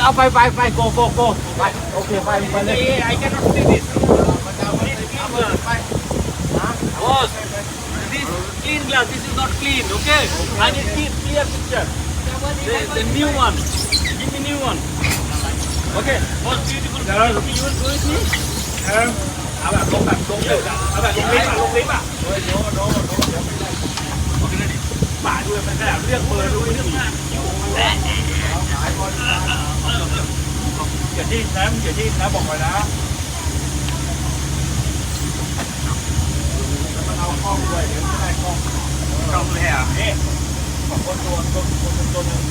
เอาไปโกไปโอเคไปเลย I cannot see this. Boss, this clean glass. This is not clean. Okay. I need clear picture. The new one. Give me new one. Okay. Boss, beautiful. You will go with me. เอาแบบลงเลยเอาแบบลงลิฟต์โอเคดิป่าด้วยมันขนาดเลือกเบอร์ด้วยนี่อย่าที่นะบอกไว้นะมันเอากล้องด้วยเดี๋ยวไม่ได้กล้องเลยอ่ะเอ๊ะคนตัวนึง